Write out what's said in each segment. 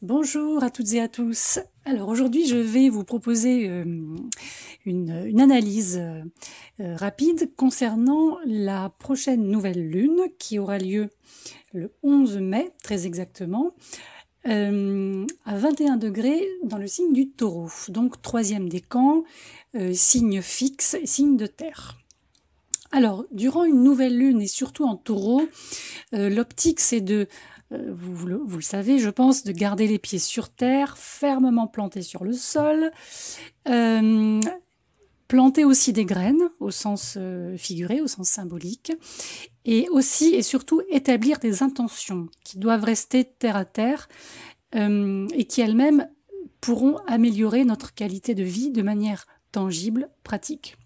Bonjour à toutes et à tous. Alors aujourd'hui, je vais vous proposer une analyse rapide concernant la prochaine nouvelle lune qui aura lieu le 11 mai, très exactement, à 21 degrés dans le signe du Taureau, donc troisième décan, signe fixe, signe de terre. Alors, durant une nouvelle lune et surtout en Taureau, l'optique c'est de vous le savez, je pense, de garder les pieds sur terre, fermement plantés sur le sol, planter aussi des graines au sens figuré, au sens symbolique, et aussi et surtout établir des intentions qui doivent rester terre à terre et qui elles-mêmes pourront améliorer notre qualité de vie de manière tangible, pratique.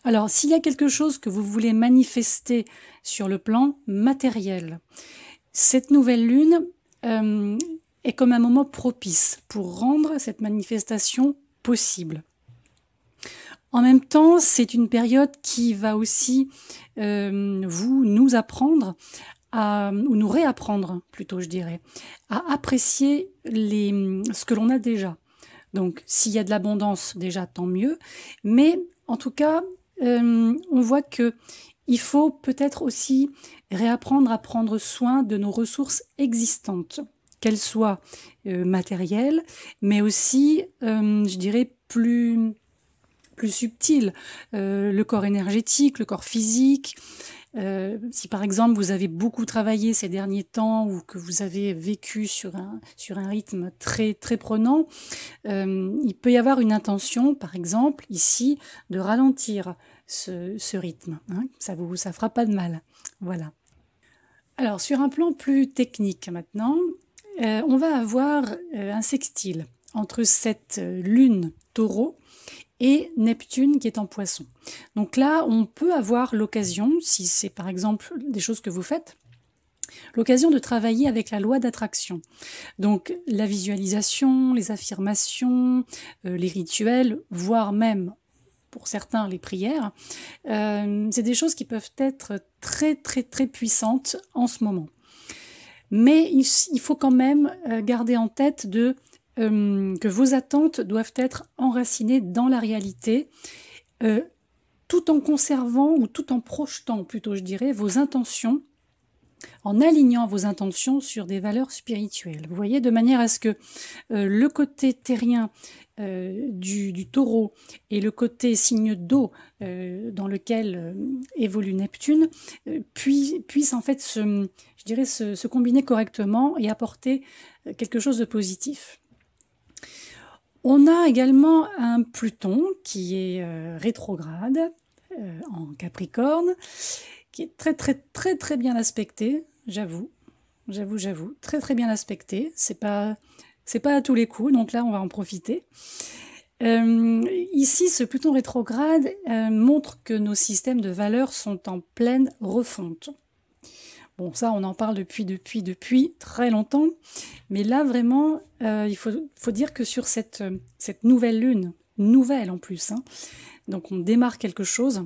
Alors, s'il y a quelque chose que vous voulez manifester sur le plan matériel, cette nouvelle lune est comme un moment propice pour rendre cette manifestation possible. En même temps, c'est une période qui va aussi nous apprendre ou nous réapprendre, plutôt je dirais, à apprécier ce que l'on a déjà. Donc, s'il y a de l'abondance, déjà, tant mieux. Mais, en tout cas, on voit que il faut peut-être aussi réapprendre à prendre soin de nos ressources existantes, qu'elles soient matérielles, mais aussi, je dirais, plus subtiles. Le corps énergétique, le corps physique. Si par exemple vous avez beaucoup travaillé ces derniers temps ou que vous avez vécu sur un rythme très, très prenant, il peut y avoir une intention, par exemple, ici, de ralentir ce rythme. Hein, ça fera pas de mal. Voilà. Alors, sur un plan plus technique maintenant, on va avoir un sextile entre cette lune taureau et Neptune qui est en poisson. Donc là, on peut avoir l'occasion, si c'est par exemple des choses que vous faites, l'occasion de travailler avec la loi d'attraction. Donc la visualisation, les affirmations, les rituels, voire même pour certains les prières, c'est des choses qui peuvent être très très très puissantes en ce moment. Mais il faut quand même garder en tête que vos attentes doivent être enracinées dans la réalité, tout en conservant ou tout en projetant plutôt je dirais vos intentions, en alignant vos intentions sur des valeurs spirituelles. Vous voyez, de manière à ce que le côté terrien du taureau et le côté signe d'eau dans lequel évolue Neptune puissent en fait se combiner correctement et apporter quelque chose de positif. On a également un Pluton qui est rétrograde en Capricorne, qui est très très très très bien aspecté, j'avoue, très très bien aspecté. C'est pas à tous les coups, donc là on va en profiter. Ici, ce Pluton rétrograde montre que nos systèmes de valeurs sont en pleine refonte. Bon, ça, on en parle depuis très longtemps. Mais là, vraiment, il faut dire que sur cette nouvelle lune, nouvelle en plus, hein, donc on démarre quelque chose,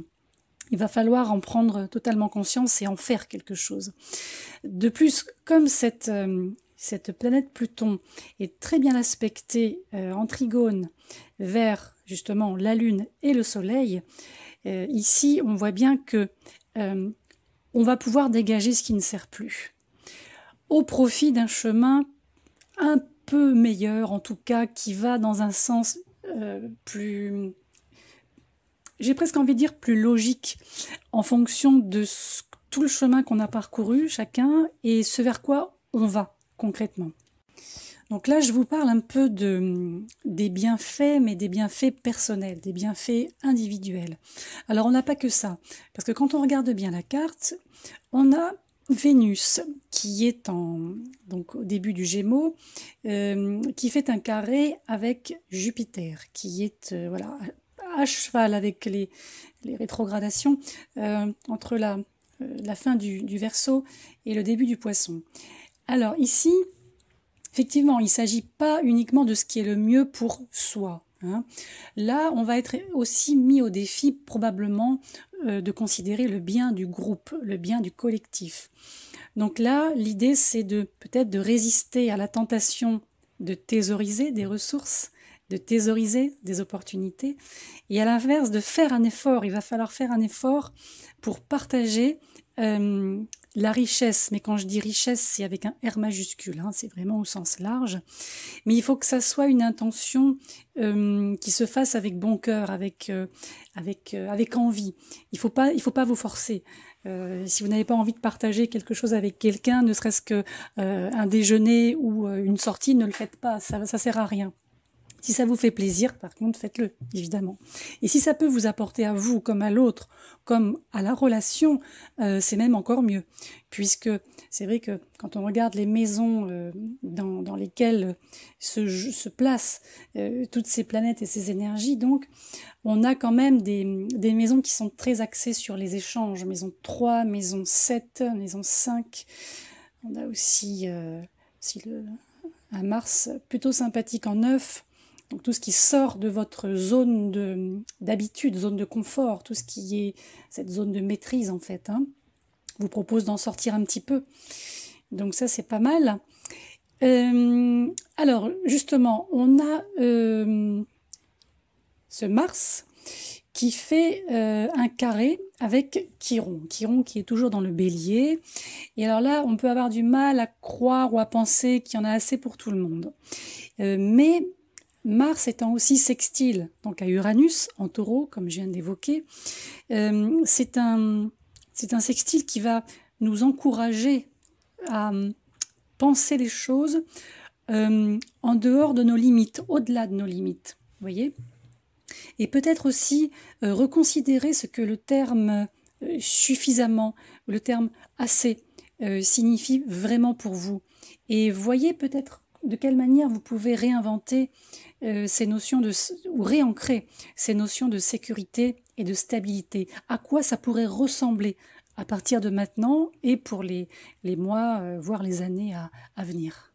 il va falloir en prendre totalement conscience et en faire quelque chose. De plus, comme cette planète Pluton est très bien aspectée en trigone vers justement la Lune et le Soleil, ici, on voit bien que on va pouvoir dégager ce qui ne sert plus, au profit d'un chemin un peu meilleur, en tout cas, qui va dans un sens plus, j'ai presque envie de dire plus logique, en fonction de tout le chemin qu'on a parcouru chacun et ce vers quoi on va concrètement. Donc là, je vous parle un peu des bienfaits, mais des bienfaits personnels, des bienfaits individuels. Alors, on n'a pas que ça, parce que quand on regarde bien la carte, on a Vénus qui est donc au début du Gémeaux, qui fait un carré avec Jupiter, qui est voilà, à cheval avec les rétrogradations entre la fin du Verseau et le début du Poisson. Alors ici, effectivement, il ne s'agit pas uniquement de ce qui est le mieux pour soi. Hein. Là, on va être aussi mis au défi probablement de considérer le bien du groupe, le bien du collectif. Donc là, l'idée, c'est peut-être de résister à la tentation de thésauriser des ressources, de thésauriser des opportunités, et à l'inverse, de faire un effort. Il va falloir faire un effort pour partager la richesse. Mais quand je dis richesse, c'est avec un R majuscule, hein, c'est vraiment au sens large. Mais il faut que ça soit une intention qui se fasse avec bon cœur, avec envie. Il faut pas vous forcer. Si vous n'avez pas envie de partager quelque chose avec quelqu'un, ne serait-ce que un déjeuner ou une sortie, ne le faites pas, ça sert à rien. Si ça vous fait plaisir, par contre, faites-le, évidemment. Et si ça peut vous apporter à vous, comme à l'autre, comme à la relation, c'est même encore mieux. Puisque c'est vrai que quand on regarde les maisons dans lesquelles se placent toutes ces planètes et ces énergies, donc, on a quand même des maisons qui sont très axées sur les échanges. Maison 3, maison 7, maison 5. On a aussi, un Mars plutôt sympathique en 9. Donc tout ce qui sort de votre zone d'habitude, zone de confort, tout ce qui est cette zone de maîtrise en fait, hein, vous propose d'en sortir un petit peu. Donc ça c'est pas mal. Alors justement, on a ce Mars qui fait un carré avec Chiron. Chiron qui est toujours dans le Bélier. Et alors là, on peut avoir du mal à croire ou à penser qu'il y en a assez pour tout le monde. Mais Mars étant aussi sextile, donc à Uranus, en Taureau, comme je viens d'évoquer, c'est un sextile qui va nous encourager à penser les choses en dehors de nos limites, au-delà de nos limites, vous voyez ? Et peut-être aussi reconsidérer ce que le terme suffisamment, le terme assez signifie vraiment pour vous. Et voyez peut-être de quelle manière vous pouvez réinventer ces notions ou réancrer ces notions de sécurité et de stabilité. À quoi ça pourrait ressembler à partir de maintenant et pour les mois, voire les années à venir.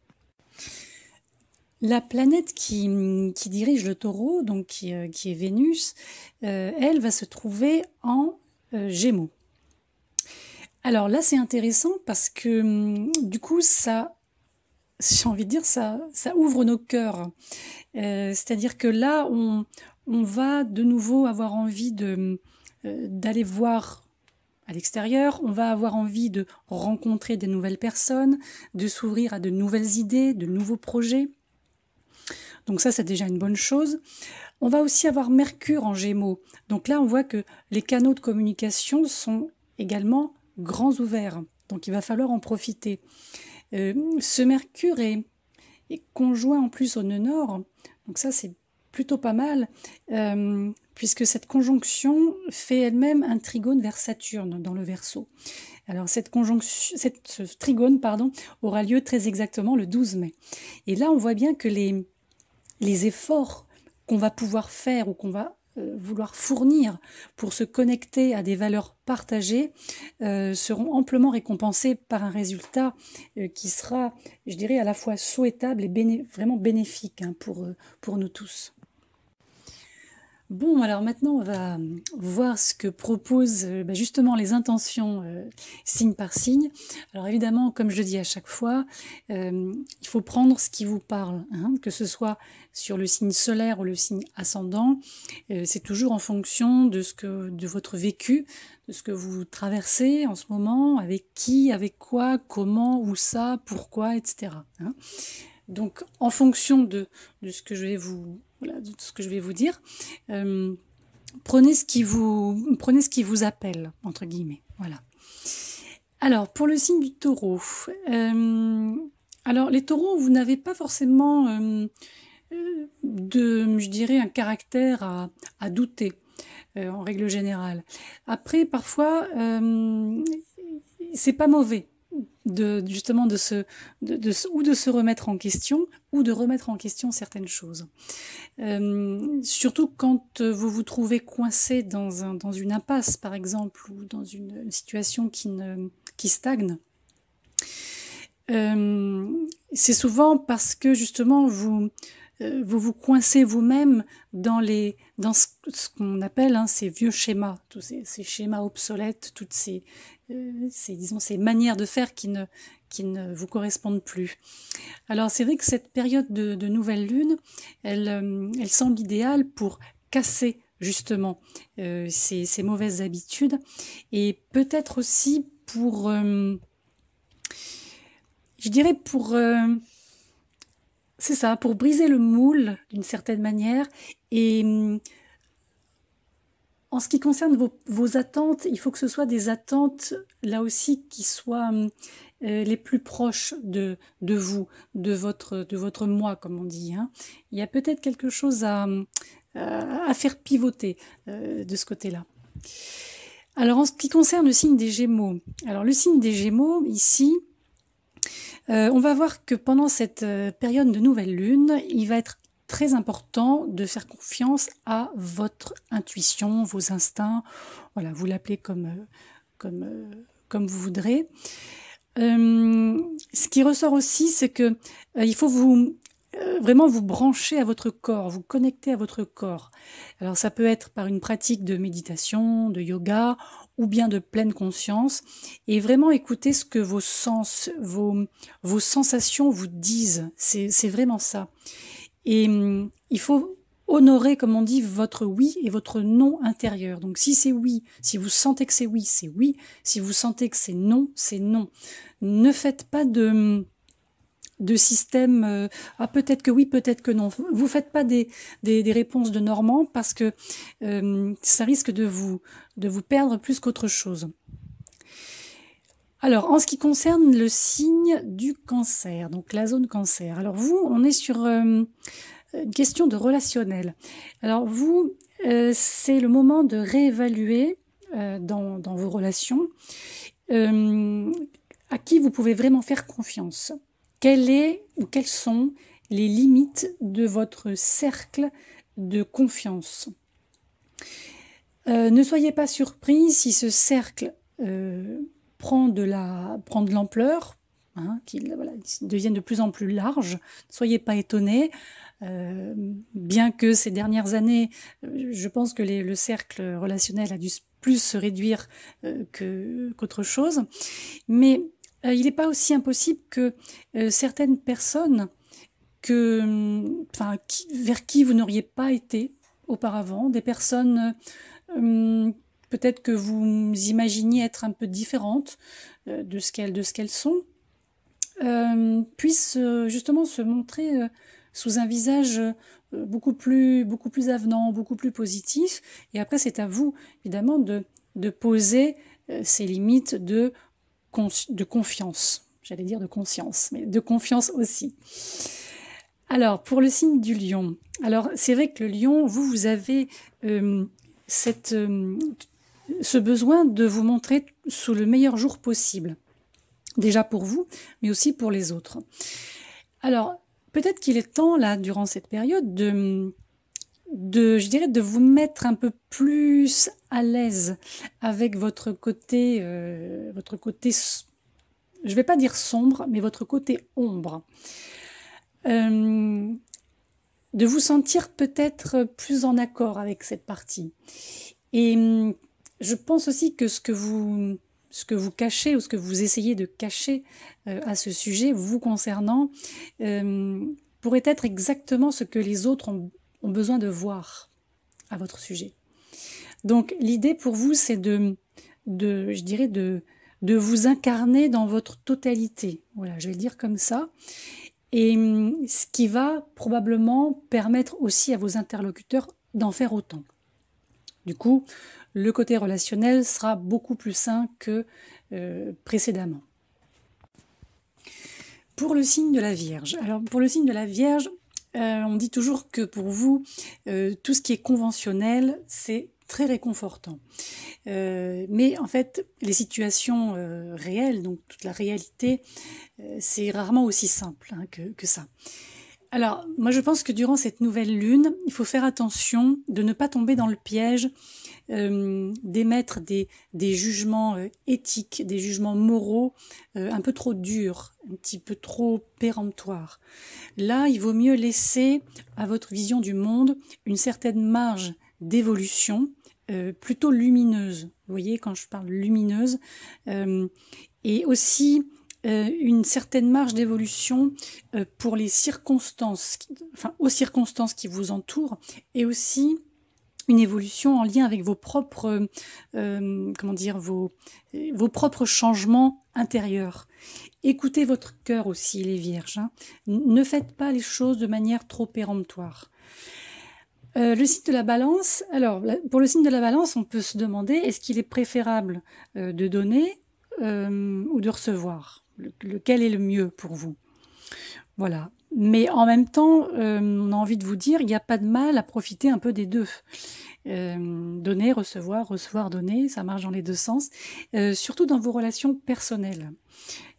La planète qui dirige le Taureau, donc qui est Vénus, elle va se trouver en Gémeaux. Alors là, c'est intéressant parce que du coup, ça, j'ai envie de dire, ça ouvre nos cœurs. C'est-à-dire que là, on va de nouveau avoir envie d'aller voir à l'extérieur, on va avoir envie de rencontrer des nouvelles personnes, de s'ouvrir à de nouvelles idées, de nouveaux projets. Donc ça, c'est déjà une bonne chose. On va aussi avoir Mercure en Gémeaux. Donc là, on voit que les canaux de communication sont également grands ouverts. Donc il va falloir en profiter. Ce Mercure est conjoint en plus au nœud nord. Donc ça, c'est plutôt pas mal, puisque cette conjonction fait elle-même un trigone vers Saturne dans le Verseau. Alors ce trigone, aura lieu très exactement le 12 mai. Et là, on voit bien que les efforts qu'on va pouvoir faire ou qu'on va vouloir fournir pour se connecter à des valeurs partagées seront amplement récompensés par un résultat qui sera, je dirais, à la fois souhaitable et vraiment bénéfique pour nous tous. Bon, alors maintenant, on va voir ce que proposent justement les intentions signe par signe. Alors évidemment, comme je le dis à chaque fois, il faut prendre ce qui vous parle, hein, que ce soit sur le signe solaire ou le signe ascendant. C'est toujours en fonction de votre vécu, de ce que vous traversez en ce moment, avec qui, avec quoi, comment, où ça, pourquoi, etc. Hein. Donc, en fonction de ce que je vais vous dire, prenez ce qui vous appelle, entre guillemets. Voilà. Alors, pour le signe du Taureau, alors les Taureaux, vous n'avez pas forcément je dirais, un caractère à douter, en règle générale. Après, parfois, c'est pas mauvais justement de se remettre en question ou de remettre en question certaines choses. Surtout quand vous vous trouvez coincé dans une impasse, par exemple, ou dans une situation qui stagne. C'est souvent parce que justement vous coincez vous-même dans ce qu'on appelle ces vieux schémas, tous ces schémas obsolètes, toutes ces disons, ces manières de faire qui ne vous correspondent plus. Alors c'est vrai que cette période de nouvelle lune, elle semble idéale pour casser justement ces mauvaises habitudes, et peut-être aussi pour, je dirais c'est ça, pour briser le moule d'une certaine manière. Et en ce qui concerne vos attentes, il faut que ce soit des attentes, là aussi, qui soient les plus proches de vous, de votre moi, comme on dit, hein. Il y a peut-être quelque chose à faire pivoter de ce côté-là. Alors, en ce qui concerne le signe des Gémeaux, alors le signe des Gémeaux, ici, on va voir que pendant cette période de nouvelle lune, il va être très important de faire confiance à votre intuition, vos instincts. Voilà, vous l'appelez comme vous voudrez. Ce qui ressort aussi, c'est que il faut vraiment vous brancher à votre corps, vous connecter à votre corps. Alors ça peut être par une pratique de méditation, de yoga, ou bien de pleine conscience, et vraiment écouter ce que vos sens, vos sensations vous disent. C'est vraiment ça. Et il faut honorer, comme on dit, votre oui et votre non intérieur. Donc si c'est oui, si vous sentez que c'est oui, c'est oui. Si vous sentez que c'est non, c'est non. Ne faites pas de système ah, peut-être que oui, peut-être que non. Vous faites pas des réponses de Normand, parce que ça risque de vous perdre plus qu'autre chose. Alors, en ce qui concerne le signe du Cancer, donc la zone Cancer. Alors vous, on est sur une question de relationnel. Alors vous, c'est le moment de réévaluer dans vos relations à qui vous pouvez vraiment faire confiance. Quelles sont les limites de votre cercle de confiance? Ne soyez pas surpris si ce cercle prend de l'ampleur, hein, qu'il devienne de plus en plus large. Ne soyez pas étonnés. Bien que ces dernières années, je pense que le cercle relationnel a dû plus se réduire qu'autre chose. Mais il n'est pas aussi impossible que certaines personnes vers qui vous n'auriez pas été auparavant, des personnes peut-être que vous imaginiez être un peu différentes de ce qu'elles sont, puissent justement se montrer sous un visage beaucoup plus avenant, beaucoup plus positif. Et après, c'est à vous, évidemment, de poser ces limites de confiance. J'allais dire de conscience, mais de confiance aussi. Alors, pour le signe du Lion. Alors, c'est vrai que le Lion, vous avez ce besoin de vous montrer sous le meilleur jour possible. Déjà pour vous, mais aussi pour les autres. Alors, peut-être qu'il est temps, là, durant cette période, je dirais, de vous mettre un peu plus à l'aise avec votre côté, je vais pas dire sombre, mais votre côté ombre. De vous sentir peut-être plus en accord avec cette partie. Et je pense aussi que ce que vous cachez, ou ce que vous essayez de cacher à ce sujet vous concernant, pourrait être exactement ce que les autres ont besoin de voir à votre sujet. Donc l'idée pour vous, c'est de vous incarner dans votre totalité. Voilà, je vais le dire comme ça. Et ce qui va probablement permettre aussi à vos interlocuteurs d'en faire autant. Du coup, le côté relationnel sera beaucoup plus sain que précédemment. Pour le signe de la Vierge. Alors, pour le signe de la Vierge, on dit toujours que pour vous, tout ce qui est conventionnel, c'est très réconfortant. Mais en fait, les situations réelles, donc toute la réalité, c'est rarement aussi simple que ça. Alors, moi je pense que durant cette nouvelle lune, il faut faire attention de ne pas tomber dans le piège d'émettre des jugements éthiques, des jugements moraux un peu trop durs, un petit peu trop péremptoires. Là, il vaut mieux laisser à votre vision du monde une certaine marge d'évolution, plutôt lumineuse. Vous voyez, quand je parle lumineuse, et aussi une certaine marge d'évolution pour les circonstances, aux circonstances qui vous entourent, et aussi une évolution en lien avec vos propres, vos propres changements intérieurs. Écoutez votre cœur aussi, les vierges. Hein. Ne faites pas les choses de manière trop péremptoire. Le signe de la balance, alors pour le signe de la balance, on peut se demander est-ce qu'il est préférable de donner ou de recevoir, lequel est le mieux pour vous. Voilà. Mais en même temps, on a envie de vous dire, il n'y a pas de mal à profiter un peu des deux. Donner, recevoir, recevoir, donner, ça marche dans les deux sens. Surtout dans vos relations personnelles,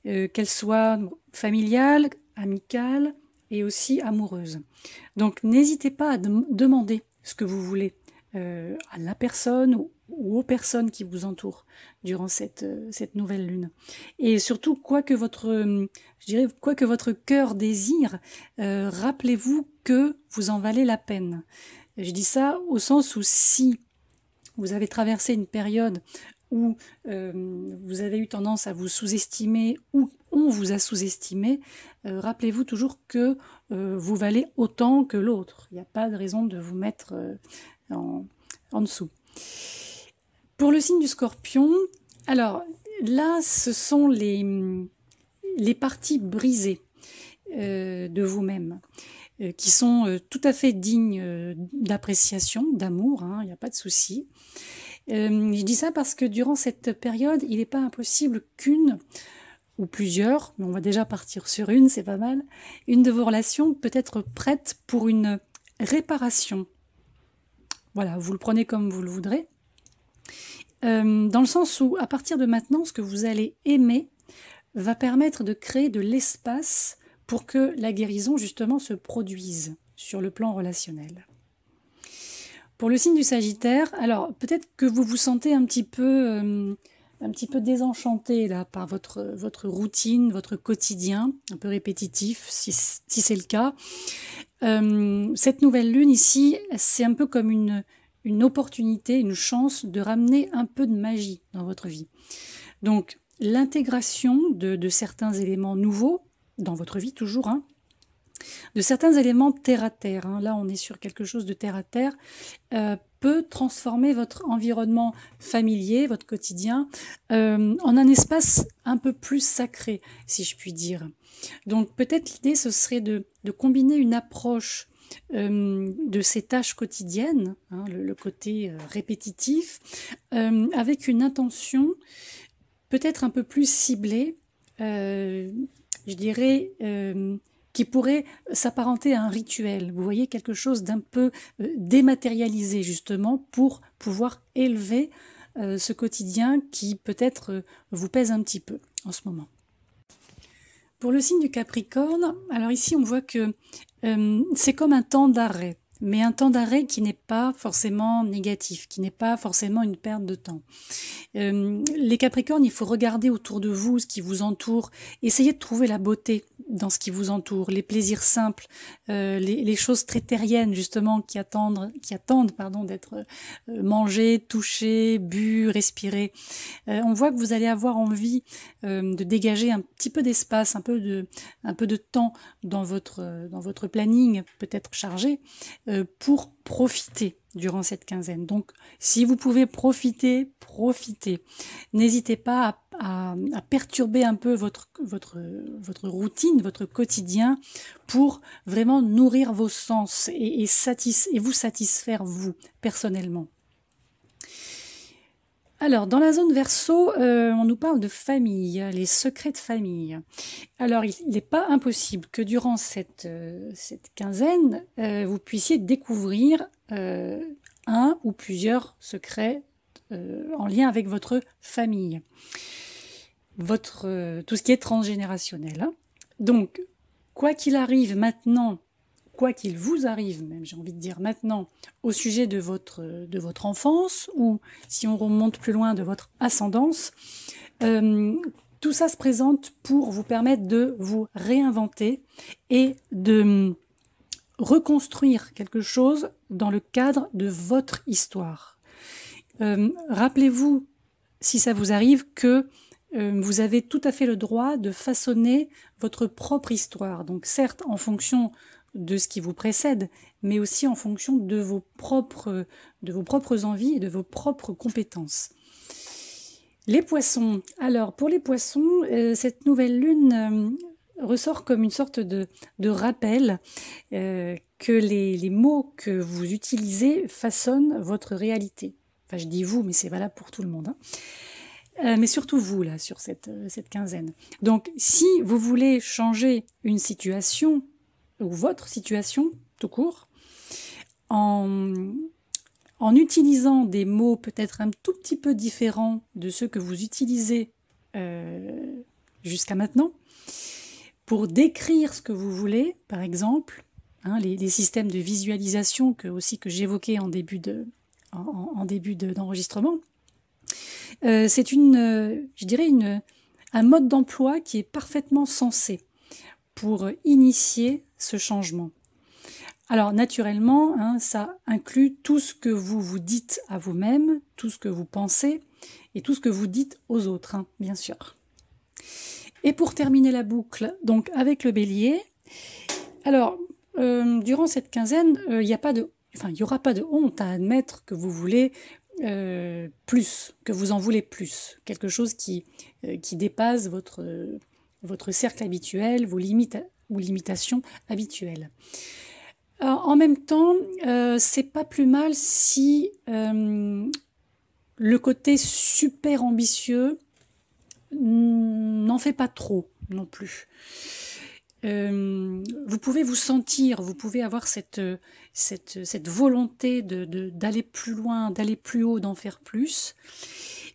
qu'elles soient familiales, amicales et aussi amoureuses. Donc n'hésitez pas à demander ce que vous voulez à la personne ou aux personnes qui vous entourent durant cette nouvelle lune. Et surtout, quoi que votre cœur désire, rappelez-vous que vous en valez la peine. Je dis ça au sens où si vous avez traversé une période où vous avez eu tendance à vous sous-estimer ou on vous a sous-estimé, rappelez-vous toujours que vous valez autant que l'autre. Il n'y a pas de raison de vous mettre en dessous. Pour le signe du Scorpion, alors là, ce sont les parties brisées de vous-même, qui sont tout à fait dignes d'appréciation, d'amour, hein, il n'y a pas de souci. Je dis ça parce que durant cette période, il n'est pas impossible qu'une ou plusieurs, mais on va déjà partir sur une, c'est pas mal, une de vos relations peut être prête pour une réparation. Voilà, vous le prenez comme vous le voudrez. Dans le sens où, à partir de maintenant, ce que vous allez aimer va permettre de créer de l'espace pour que la guérison, justement, se produise sur le plan relationnel. Pour le signe du Sagittaire, alors peut-être que vous vous sentez un petit peu désenchanté là, par votre routine, votre quotidien, un peu répétitif, si c'est le cas. Cette nouvelle lune ici, c'est un peu comme une opportunité, une chance de ramener un peu de magie dans votre vie. Donc, l'intégration de certains éléments nouveaux, dans votre vie toujours, hein, de certains éléments terre-à-terre, hein, là on est sur quelque chose de terre-à-terre, peut transformer votre environnement familier, votre quotidien, en un espace un peu plus sacré, si je puis dire. Donc peut-être l'idée ce serait de combiner une approche de ces tâches quotidiennes, hein, le côté répétitif, avec une intention peut-être un peu plus ciblée, je dirais, qui pourrait s'apparenter à un rituel. Vous voyez, quelque chose d'un peu dématérialisé, justement, pour pouvoir élever ce quotidien qui peut-être vous pèse un petit peu en ce moment. Pour le signe du Capricorne, alors ici on voit que c'est comme un temps d'arrêt, mais un temps d'arrêt qui n'est pas forcément négatif, qui n'est pas forcément une perte de temps. Les Capricornes, il faut regarder autour de vous ce qui vous entoure, essayez de trouver la beauté dans ce qui vous entoure, les plaisirs simples, les choses très terriennes justement qui attendent d'être mangées, touchées, bues, respirées. On voit que vous allez avoir envie de dégager un petit peu d'espace, un peu de temps dans votre planning peut-être chargé pour profiter durant cette quinzaine. Donc, si vous pouvez profiter. N'hésitez pas à perturber un peu votre routine, votre quotidien pour vraiment nourrir vos sens et vous satisfaire vous, personnellement. Alors, dans la zone Verseau, on nous parle de famille, les secrets de famille. Alors, il n'est pas impossible que durant cette quinzaine, vous puissiez découvrir un ou plusieurs secrets en lien avec votre famille, tout ce qui est transgénérationnel. Hein. Donc, quoi qu'il arrive maintenant, quoi qu'il vous arrive, même j'ai envie de dire maintenant, au sujet de votre enfance, ou si on remonte plus loin de votre ascendance, tout ça se présente pour vous permettre de vous réinventer et de reconstruire quelque chose dans le cadre de votre histoire. Rappelez-vous, si ça vous arrive, que vous avez tout à fait le droit de façonner votre propre histoire. Donc certes, en fonction de ce qui vous précède, mais aussi en fonction de vos propres envies et de vos propres compétences. Les poissons. Alors, pour les poissons, cette nouvelle lune ressort comme une sorte de rappel que les mots que vous utilisez façonnent votre réalité. Enfin, je dis vous, mais c'est valable pour tout le monde, hein. Mais surtout vous, là, sur cette quinzaine. Donc, si vous voulez changer une situation, ou votre situation, tout court, en utilisant des mots peut-être un tout petit peu différents de ceux que vous utilisez jusqu'à maintenant, pour décrire ce que vous voulez, par exemple, hein, les systèmes de visualisation que j'évoquais en début d'enregistrement, c'est je dirais un mode d'emploi qui est parfaitement sensé pour initier ce changement. Alors naturellement, hein, ça inclut tout ce que vous vous dites à vous-même, tout ce que vous pensez et tout ce que vous dites aux autres, hein, bien sûr. Et pour terminer la boucle, donc avec le Bélier, alors durant cette quinzaine, il n'y aura pas de honte à admettre que vous voulez plus, que vous en voulez plus, quelque chose qui dépasse votre cercle habituel, vos limites ou limitations habituelles. En même temps, c'est pas plus mal si le côté super ambitieux n'en fait pas trop non plus. Vous pouvez vous sentir, vous pouvez avoir cette volonté d'aller plus loin, d'aller plus haut, d'en faire plus.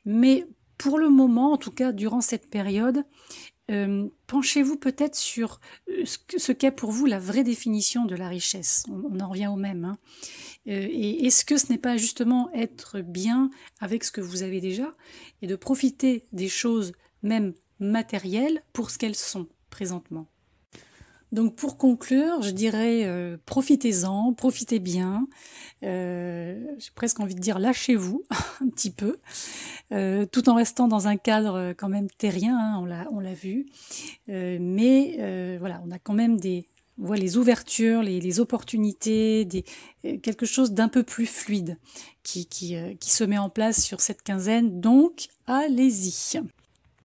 Mais pour le moment, en tout cas durant cette période, penchez-vous peut-être sur ce qu'est pour vous la vraie définition de la richesse. On en revient au même, hein. Et est-ce que ce n'est pas justement être bien avec ce que vous avez déjà et de profiter des choses même matérielles pour ce qu'elles sont présentement? Donc pour conclure, je dirais profitez-en, profitez bien. J'ai presque envie de dire lâchez-vous un petit peu, tout en restant dans un cadre quand même terrien, hein, on l'a vu. Mais voilà, on a quand même on voit les ouvertures, les opportunités, quelque chose d'un peu plus fluide qui se met en place sur cette quinzaine. Donc allez-y.